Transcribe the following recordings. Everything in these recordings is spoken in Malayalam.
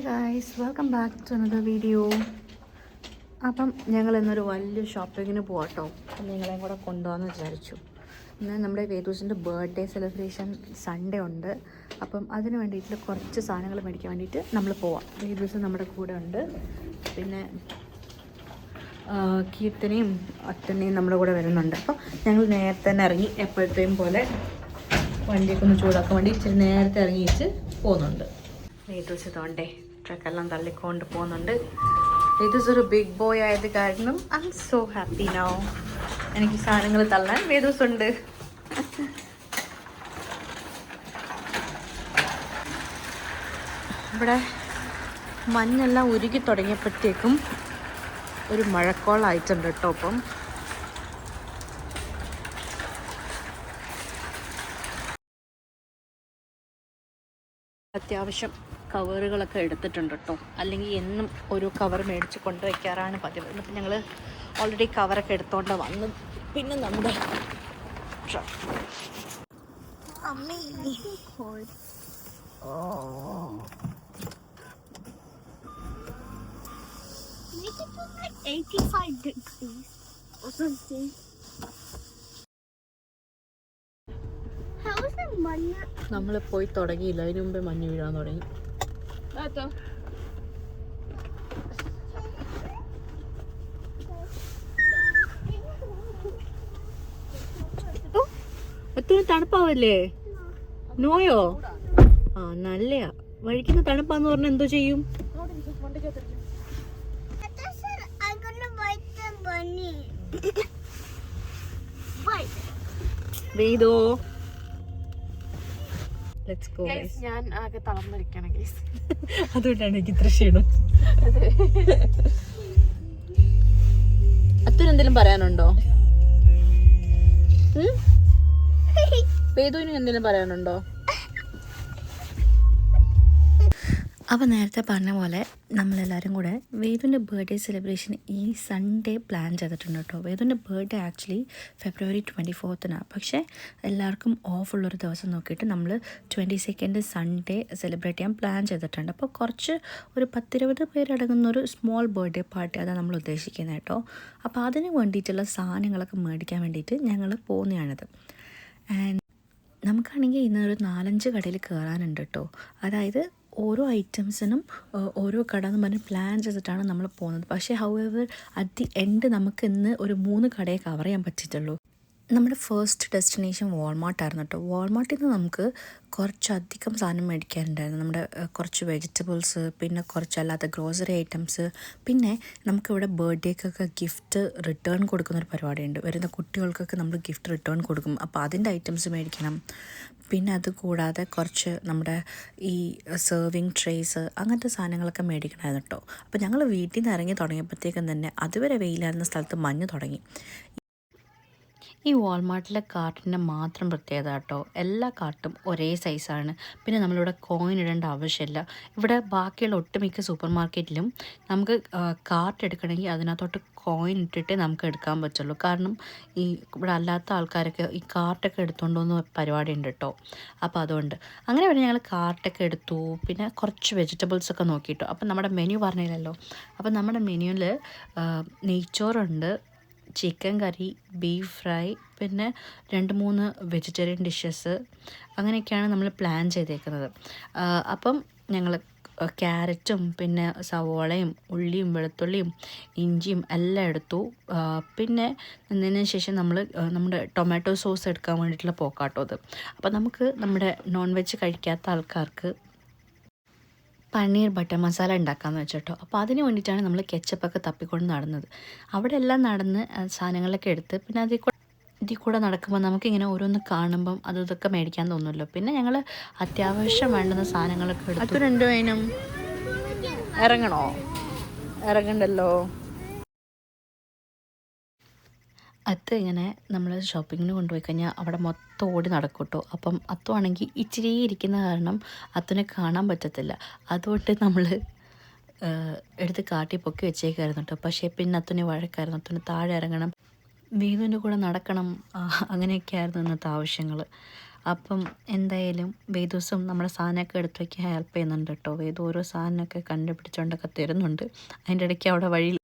Guys welcome back to another video. അപ്പം ഞങ്ങൾ ഇന്നൊരു വലിയ ഷോപ്പിങ്ങിന് പോകട്ടോ. നിങ്ങളെയും കൂടെ കൊണ്ടുപോകാമെന്ന് വിചാരിച്ചു. ഇന്ന് നമ്മുടെ വേദൂസിൻ്റെ ബർത്ത്ഡേ സെലിബ്രേഷൻ സൺഡേ ഉണ്ട്. അപ്പം അതിന് വേണ്ടിയിട്ട് കുറച്ച് സാധനങ്ങൾ മേടിക്കാൻ വേണ്ടിയിട്ട് നമ്മൾ പോവാം. വേദൂസ് നമ്മുടെ കൂടെ ഉണ്ട്. പിന്നെ കീർത്തനയും അത്തനെയും നമ്മുടെ കൂടെ വരുന്നുണ്ട്. അപ്പം ഞങ്ങൾ നേരത്തെ തന്നെ ഇറങ്ങി, എപ്പോഴത്തെയും പോലെ വണ്ടിയൊക്കെ ഒന്ന് ചൂടാക്കാൻ വേണ്ടി ഇച്ചിരി നേരത്തെ ഇറങ്ങിയിട്ട് പോകുന്നുണ്ട്. വേദൂസ് തോണ്ടേ ട്രക്കെല്ലാം തള്ളിക്കൊണ്ട് പോകുന്നുണ്ട്. വേദൂസ് ഒരു ബിഗ് ബോയ് ആയത് കാരണം I M so happy now. എനിക്ക് സാധനങ്ങൾ തള്ളാൻ വേദൂസ് ഉണ്ട്. ഇവിടെ മഞ്ഞെല്ലാം ഉരുകി തുടങ്ങിയപ്പോഴത്തേക്കും ഒരു മഴക്കോളായിട്ടുണ്ട് കേട്ടോ. അപ്പം അത്യാവശ്യം കവറുകളൊക്കെ എടുത്തിട്ടുണ്ട് കേട്ടോ. അല്ലെങ്കിൽ എന്നും ഒരു കവർ മേടിച്ച് കൊണ്ടുവയ്ക്കാറാണ് പതിവ്. എന്നിട്ട് ഞങ്ങൾ ഓൾറെഡി കവറൊക്കെ എടുത്തോണ്ട് വന്നു. പിന്നെ നമ്മുടെ നമ്മൾ പോയി തുടങ്ങിയില്ല, അതിന് മുമ്പേ മഞ്ഞ് വീഴാൻ തുടങ്ങി. എത്ര തണുപ്പാവല്ലേ? നോയോ? ആ നല്ലയാ. വഴിക്കുന്ന തണുപ്പാന്ന് പറഞ്ഞാൽ എന്തോ ചെയ്യും? വേദോ ഞാൻ ആകെ തളർന്നിരിക്കണം ഗൈസ്. അതുകൊണ്ടാണ് എനിക്ക് ഇത്ര ക്ഷീണം. അത്തരെന്തെങ്കിലും പറയാനുണ്ടോ? വേദുവിന് എന്തെങ്കിലും പറയാനുണ്ടോ? അപ്പോൾ നേരത്തെ പറഞ്ഞ പോലെ നമ്മളെല്ലാവരും കൂടെ വേദുവിൻ്റെ ബർത്ത്ഡേ സെലിബ്രേഷൻ ഈ സൺഡേ പ്ലാൻ ചെയ്തിട്ടുണ്ട് കേട്ടോ. വേദുവിൻ്റെ ബർത്ത്ഡേ ആക്ച്വലി February 24th. പക്ഷേ എല്ലാവർക്കും ഓഫുള്ളൊരു ദിവസം നോക്കിയിട്ട് നമ്മൾ 22nd സൺഡേ സെലിബ്രേറ്റ് ചെയ്യാൻ പ്ലാൻ ചെയ്തിട്ടുണ്ട്. അപ്പോൾ കുറച്ച് ഒരു 10-20 പേരടങ്ങുന്നൊരു സ്മോൾ ബർത്ത്ഡേ പാർട്ടി അതാണ് നമ്മൾ ഉദ്ദേശിക്കുന്നത് കേട്ടോ. അപ്പോൾ അതിന് വേണ്ടിയിട്ടുള്ള സാധനങ്ങളൊക്കെ മേടിക്കാൻ വേണ്ടിയിട്ട് ഞങ്ങൾ പോകുന്നതാണിത്. ആൻഡ് നമുക്കാണെങ്കിൽ ഇന്നൊരു 4-5 കടയിൽ കയറാനുണ്ട് കേട്ടോ. അതായത് ഓരോ ഐറ്റംസിനും ഓരോ കട എന്ന് പറഞ്ഞ് പ്ലാൻ ചെയ്തിട്ടാണ് നമ്മൾ പോകുന്നത്. പക്ഷേ ഹൗഎവർ അറ്റ് ദി എൻഡ് നമുക്ക് ഇന്ന് ഒരു 3 കടയെ കവർ ചെയ്യാൻ പറ്റിയിട്ടുള്ളൂ. നമ്മുടെ ഫസ്റ്റ് ഡെസ്റ്റിനേഷൻ വാൾമാർട്ടായിരുന്നു കേട്ടോ. വാൾമാർട്ടിൽ നിന്ന് നമുക്ക് കുറച്ചധികം സാധനം മേടിക്കാനുണ്ടായിരുന്നു. നമ്മുടെ കുറച്ച് വെജിറ്റബിൾസ്, പിന്നെ കുറച്ചല്ലാത്ത ഗ്രോസറി ഐറ്റംസ്, പിന്നെ നമുക്കിവിടെ ബർത്ത്ഡേക്കൊക്കെ ഗിഫ്റ്റ് റിട്ടേൺ കൊടുക്കുന്നൊരു പരിപാടിയുണ്ട്. വരുന്ന കുട്ടികൾക്കൊക്കെ നമ്മൾ ഗിഫ്റ്റ് റിട്ടേൺ കൊടുക്കും. അപ്പോൾ അതിൻ്റെ ഐറ്റംസ് മേടിക്കണം. പിന്നെ അത് കൂടാതെ കുറച്ച് നമ്മുടെ ഈ സെർവിങ് ട്രേസ് അങ്ങനത്തെ സാധനങ്ങളൊക്കെ മേടിക്കണമായിരുന്നു കേട്ടോ. അപ്പോൾ ഞങ്ങൾ വീട്ടിൽ നിന്ന് ഇറങ്ങി തുടങ്ങിയപ്പോഴത്തേക്കും തന്നെ അതുവരെ വെയിലായിരുന്ന സ്ഥലത്ത് മഞ്ഞ് തുടങ്ങി. ഈ വാൾമാർട്ടിലെ കാർട്ടിൻ്റെ മാത്രം പ്രത്യേകത കേട്ടോ, എല്ലാ കാർട്ടും ഒരേ സൈസാണ്. പിന്നെ നമ്മളിവിടെ കോയിൻ ഇടേണ്ട ആവശ്യമില്ല. ഇവിടെ ബാക്കിയുള്ള ഒട്ടുമിക്ക സൂപ്പർ മാർക്കറ്റിലും നമുക്ക് കാർട്ട് എടുക്കണമെങ്കിൽ അതിനകത്തോട്ട് കോയിൻ ഇട്ടിട്ടേ നമുക്ക് എടുക്കാൻ പറ്റുള്ളൂ. കാരണം ഈ ഇവിടെ അല്ലാത്ത ആൾക്കാരൊക്കെ ഈ കാർട്ടൊക്കെ എടുത്തുകൊണ്ട് പോകുന്ന പരിപാടി ഉണ്ട് കേട്ടോ. അപ്പോൾ അതുകൊണ്ട് അങ്ങനെ പിന്നെ ഞങ്ങൾ കാർട്ടൊക്കെ എടുത്തു. പിന്നെ കുറച്ച് വെജിറ്റബിൾസൊക്കെ നോക്കിയിട്ടു. അപ്പം നമ്മുടെ മെനു പറഞ്ഞില്ലല്ലോ. അപ്പം നമ്മുടെ മെനുവിൽ നെയ്ച്ചോറുണ്ട്, ചിക്കൻ കറി, ബീഫ് ഫ്രൈ, പിന്നെ 2-3 വെജിറ്റേറിയൻ ഡിഷസ്, അങ്ങനെയൊക്കെയാണ് നമ്മൾ പ്ലാൻ ചെയ്തേക്കുന്നത്. അപ്പം ഞങ്ങൾ ക്യാരറ്റും പിന്നെ സവോളയും ഉള്ളിയും വെളുത്തുള്ളിയും ഇഞ്ചിയും എല്ലാം എടുത്തു. പിന്നെ എന്നതിന് ശേഷം നമ്മുടെ ടൊമാറ്റോ സോസ് എടുക്കാൻ വേണ്ടിയിട്ടുള്ള പോക്കാട്ടോ അത്. അപ്പം നമുക്ക് നമ്മുടെ നോൺ വെജ് കഴിക്കാത്ത ആൾക്കാർക്ക് പനീർ ബട്ടർ മസാല ഉണ്ടാക്കാമെന്ന് വെച്ചിട്ടോ. അപ്പോൾ അതിന് വേണ്ടിയിട്ടാണ് നമ്മൾ കെച്ചപ്പൊക്കെ തപ്പിക്കൊണ്ട് നടന്നത്. അവിടെ എല്ലാം നടന്ന് സാധനങ്ങളൊക്കെ എടുത്ത് പിന്നെ ഇതിൽ കൂടെ നടക്കുമ്പോൾ നമുക്കിങ്ങനെ ഓരോന്ന് കാണുമ്പം ഇതൊക്കെ മേടിക്കാൻ തോന്നുമല്ലോ. പിന്നെ ഞങ്ങൾ അത്യാവശ്യം വേണ്ടുന്ന സാധനങ്ങളൊക്കെ എടുത്തു. 2 അതിനും ഇറങ്ങണോ? ഇറങ്ങണ്ടല്ലോ. അത് ഇങ്ങനെ നമ്മൾ ഷോപ്പിങ്ങിന് കൊണ്ടുപോയി കഴിഞ്ഞാൽ അവിടെ മൊത്തം ഓടി നടക്കും കേട്ടോ. അപ്പം അത്തുവാണെങ്കിൽ ഇച്ചിരി ഇരിക്കുന്ന കാരണം അത്തുനെ കാണാൻ പറ്റത്തില്ല. അതുകൊണ്ട് നമ്മൾ എടുത്ത് കാട്ടി പൊക്കി വെച്ചേക്കായിരുന്നു കേട്ടോ. പക്ഷേ പിന്നെ അത്തുനെ വഴക്കായിരുന്നു. അത്തുന് താഴെ ഇറങ്ങണം, വേദുവിൻ്റെ കൂടെ നടക്കണം, അങ്ങനെയൊക്കെ ആയിരുന്നു ഇന്നത്തെ ആവശ്യങ്ങൾ. അപ്പം എന്തായാലും വേദൂസും നമ്മുടെ സാധനമൊക്കെ എടുത്ത് വയ്ക്കാൻ ഹെൽപ്പ് ചെയ്യുന്നുണ്ട് കേട്ടോ. വേദു ഓരോ സാധനമൊക്കെ കണ്ടുപിടിച്ചുകൊണ്ടൊക്കെ തരുന്നുണ്ട്. അതിൻ്റെ ഇടയ്ക്ക് അവിടെ വഴിയിൽ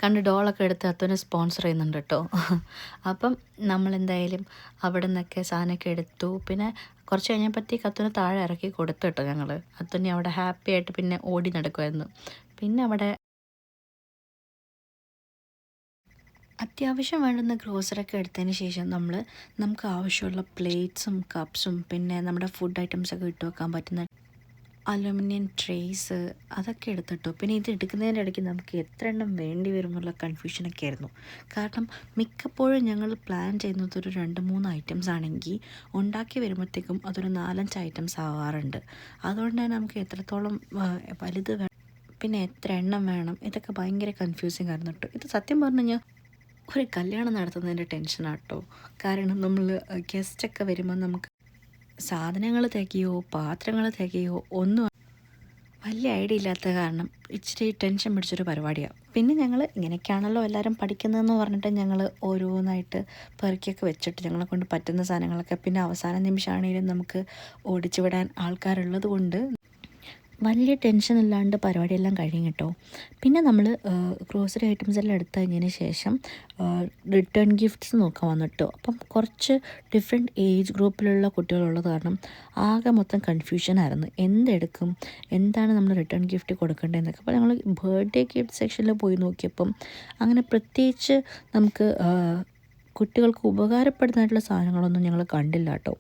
കണ്ട് ഡോളൊക്കെ എടുത്ത് അത്തുവിനെ സ്പോൺസർ ചെയ്യുന്നുണ്ട് കേട്ടോ. അപ്പം നമ്മളെന്തായാലും അവിടെ നിന്നൊക്കെ സാധനമൊക്കെ എടുത്തു. പിന്നെ കുറച്ച് കഴിഞ്ഞപ്പോഴത്തേക്ക് അത്തുവിനെ താഴെ ഇറക്കി കൊടുത്തു കേട്ടോ ഞങ്ങൾ. അത്തുവിനെ അവിടെ ഹാപ്പി ആയിട്ട് പിന്നെ ഓടി നടക്കുമായിരുന്നു. പിന്നെ അവിടെ അത്യാവശ്യം വേണ്ടുന്ന ഗ്രോസറിയൊക്കെ എടുത്തതിന് ശേഷം നമുക്ക് ആവശ്യമുള്ള പ്ലേറ്റ്സും കപ്സും പിന്നെ നമ്മുടെ ഫുഡ് ഐറ്റംസൊക്കെ ഇട്ട് വെക്കാൻ പറ്റുന്ന അലുമിനിയം ട്രേയ്സ് അതൊക്കെ എടുത്തിട്ടു. പിന്നെ ഇത് എടുക്കുന്നതിൻ്റെ ഇടയ്ക്ക് നമുക്ക് എത്ര എണ്ണം വേണ്ടി വരുമെന്നുള്ള കൺഫ്യൂഷനൊക്കെ ആയിരുന്നു. കാരണം മിക്കപ്പോഴും ഞങ്ങൾ പ്ലാൻ ചെയ്യുന്നത് ഒരു 2-3 ഐറ്റംസ് ആണെങ്കിൽ ഉണ്ടാക്കി വരുമ്പോഴത്തേക്കും അതൊരു 4-5 ഐറ്റംസ് ആവാറുണ്ട്. അതുകൊണ്ട് തന്നെ നമുക്ക് എത്രത്തോളം വലുത് പിന്നെ എത്ര എണ്ണം വേണം ഇതൊക്കെ ഭയങ്കര കൺഫ്യൂസിങ് ആയിരുന്നു കേട്ടോ. ഇത് സത്യം പറഞ്ഞു കഴിഞ്ഞാൽ ഒരു കല്യാണം നടത്തുന്നതിൻ്റെ ടെൻഷനാണ് കേട്ടോ. കാരണം നമ്മൾ ഗസ്റ്റൊക്കെ വരുമ്പോൾ നമുക്ക് സാധനങ്ങൾ തികയോ പാത്രങ്ങൾ തികയോ ഒന്നും വലിയ ഐഡിയ ഇല്ലാത്ത കാരണം ഇച്ചിരി ടെൻഷൻ പിടിച്ചൊരു പരിപാടിയാണ്. പിന്നെ ഞങ്ങൾ ഇങ്ങനെയൊക്കെയാണല്ലോ എല്ലാവരും പഠിക്കുന്നതെന്ന് പറഞ്ഞിട്ട് ഞങ്ങൾ ഓരോന്നായിട്ട് പെറുക്കിയൊക്കെ വെച്ചിട്ട് ഞങ്ങളെ കൊണ്ട് പറ്റുന്ന സാധനങ്ങളൊക്കെ പിന്നെ അവസാന നിമിഷമാണെങ്കിലും നമുക്ക് ഓടിച്ചു വിടാൻ ആൾക്കാരുള്ളത് കൊണ്ട് വലിയ ടെൻഷൻ ഇല്ലാണ്ട് പരിപാടിയെല്ലാം കഴിയും കേട്ടോ. പിന്നെ നമ്മൾ ഗ്രോസറി ഐറ്റംസ് എല്ലാം എടുത്തു കഴിഞ്ഞതിന് ശേഷം റിട്ടേൺ ഗിഫ്റ്റ്സ് നോക്കാൻ വന്നിട്ടോ. അപ്പം കുറച്ച് ഡിഫറെൻറ്റ് ഏജ് ഗ്രൂപ്പിലുള്ള കുട്ടികളുള്ളത് കാരണം ആകെ മൊത്തം കൺഫ്യൂഷനായിരുന്നു. എന്തെടുക്കും, എന്താണ് നമ്മൾ റിട്ടേൺ ഗിഫ്റ്റ് കൊടുക്കേണ്ടതെന്നൊക്കെ. അപ്പോൾ ഞങ്ങൾ ബർത്ത്ഡേ ഗിഫ്റ്റ് സെക്ഷനിൽ പോയി നോക്കിയപ്പം അങ്ങനെ പ്രത്യേകിച്ച് നമുക്ക് കുട്ടികൾക്ക് ഉപകാരപ്പെടുന്നതായിട്ടുള്ള സാധനങ്ങളൊന്നും ഞങ്ങൾ കണ്ടില്ല കേട്ടോ.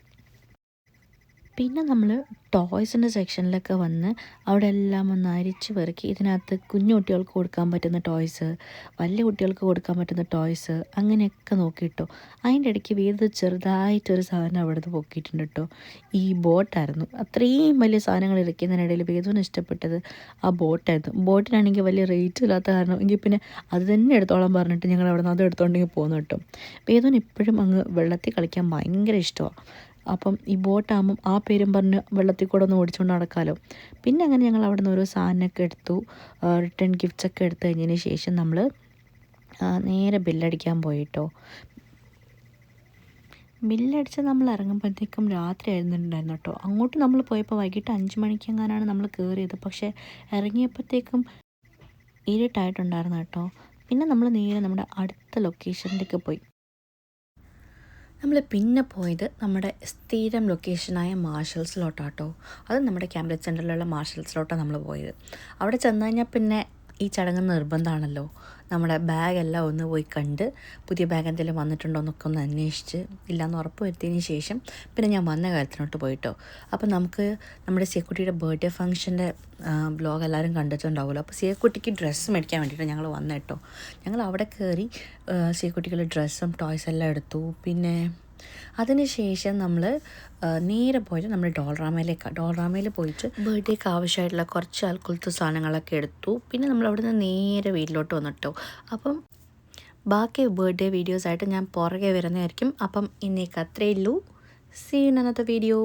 പിന്നെ നമ്മൾ ടോയ്സിൻ്റെ സെക്ഷനിലൊക്കെ വന്ന് അവിടെ എല്ലാം ഒന്ന് അരിച്ച് പെറുക്കി ഇതിനകത്ത് കുഞ്ഞു കുട്ടികൾക്ക് കൊടുക്കാൻ പറ്റുന്ന ടോയ്സ്, വലിയ കുട്ടികൾക്ക് കൊടുക്കാൻ പറ്റുന്ന ടോയ്സ് അങ്ങനെയൊക്കെ നോക്കിയിട്ടോ. അതിൻ്റെ ഇടയ്ക്ക് വീട് ചെറുതായിട്ടൊരു സാധനം അവിടെ നിന്ന് പൊക്കിയിട്ടുണ്ട് കേട്ടോ. ഈ ബോട്ടായിരുന്നു. അത്രയും വലിയ സാധനങ്ങൾ ഇരിക്കുന്നതിനിടയിൽ വേദുവിന് ഇഷ്ടപ്പെട്ടത് ആ ബോട്ടായിരുന്നു. ബോട്ടിനാണെങ്കിൽ വലിയ റേറ്റ് ഇല്ലാത്ത കാരണം എങ്കിൽ പിന്നെ അത് തന്നെ എടുത്തോളം പറഞ്ഞിട്ട് ഞങ്ങൾ അവിടെ നിന്ന് അത് എടുത്തോണ്ടെങ്കിൽ പോകുന്നു കേട്ടോ. വേദുവിന് ഇപ്പോഴും അങ്ങ് വെള്ളത്തിൽ കളിക്കാൻ ഭയങ്കര ഇഷ്ടമാണ്. അപ്പം ഈ ബോട്ടാകുമ്പം ആ പേരും പറഞ്ഞ് വെള്ളത്തിൽ കൂടെ ഒന്ന് ഓടിച്ചുകൊണ്ട് നടക്കാമല്ലോ. പിന്നെ അങ്ങനെ ഞങ്ങൾ അവിടെ നിന്ന് ഓരോ സാധനമൊക്കെ എടുത്തു. റിട്ടേൺ ഗിഫ്റ്റ്സൊക്കെ എടുത്തു കഴിഞ്ഞതിന് ശേഷം നമ്മൾ നേരെ ബില്ലടിക്കാൻ പോയിട്ടോ. ബില്ലടിച്ച് നമ്മൾ ഇറങ്ങുമ്പോഴത്തേക്കും രാത്രി ആയിരുന്നുണ്ടായിരുന്നു കേട്ടോ. അങ്ങോട്ട് നമ്മൾ പോയപ്പോൾ വൈകിട്ട് 5 മണിക്കെങ്ങാനാണ് നമ്മൾ കയറിയത്. പക്ഷേ ഇറങ്ങിയപ്പോഴത്തേക്കും ഇരുട്ടായിട്ടുണ്ടായിരുന്നു കേട്ടോ. പിന്നെ നമ്മൾ നേരെ നമ്മുടെ അടുത്ത ലൊക്കേഷനിലേക്ക് പോയി. നമ്മൾ പിന്നെ പോയത് നമ്മുടെ സ്ഥിരം ലൊക്കേഷനായ മാർഷൽസിലോട്ടാട്ടോ. അത് നമ്മുടെ ക്യാമ്പ്രിഡ്ജ് സെൻറ്ററിലുള്ള മാർഷൽസിലോട്ടാണ് നമ്മൾ പോയത്. അവിടെ ചെന്ന് കഴിഞ്ഞാൽ പിന്നെ ഈ ചടങ്ങ് നിർബന്ധമാണല്ലോ. നമ്മുടെ ബാഗെല്ലാം ഒന്ന് പോയി കണ്ട് പുതിയ ബാഗ് എന്തെങ്കിലും വന്നിട്ടുണ്ടോ എന്നൊക്കെ ഒന്ന് അന്വേഷിച്ച് ഇല്ലയെന്ന് ഉറപ്പ് വരുത്തിയതിന് ശേഷം പിന്നെ ഞാൻ വന്ന കാര്യത്തിനോട്ട് പോയിട്ടോ. അപ്പോൾ നമുക്ക് നമ്മുടെ സിയക്കുട്ടിയുടെ ബർത്ത്ഡേ ഫംഗ്ഷൻ്റെ ബ്ലോഗ് എല്ലാവരും കണ്ടിട്ടുണ്ടാവുമല്ലോ. അപ്പോൾ സിയക്കുട്ടിക്ക് ഡ്രസ്സ് മേടിക്കാൻ വേണ്ടിയിട്ട് ഞങ്ങൾ വന്നു കേട്ടോ. ഞങ്ങൾ അവിടെ കയറി സിയക്കുട്ടിക്കുള്ള ഡ്രസ്സും ടോയ്സ് എല്ലാം എടുത്തു. പിന്നെ അതിന് ശേഷം നമ്മൾ നേരെ പോയിട്ട് നമ്മൾ ഡോൾറാമയിൽ പോയിട്ട് ബർത്ത്ഡേക്ക് ആവശ്യമായിട്ടുള്ള കുറച്ച് ആൽക്കുലത്തെ സാധനങ്ങളൊക്കെ എടുത്തു. പിന്നെ നമ്മൾ അവിടെ നിന്ന് നേരെ വീട്ടിലോട്ട് വന്നിട്ടോ. അപ്പം ബാക്കി ബർത്ത്ഡേ വീഡിയോസായിട്ട് ഞാൻ പുറകെ വരുന്നതായിരിക്കും. അപ്പം ഇന്നേക്ക് അത്രയേ ഉള്ളൂ. See you in another video.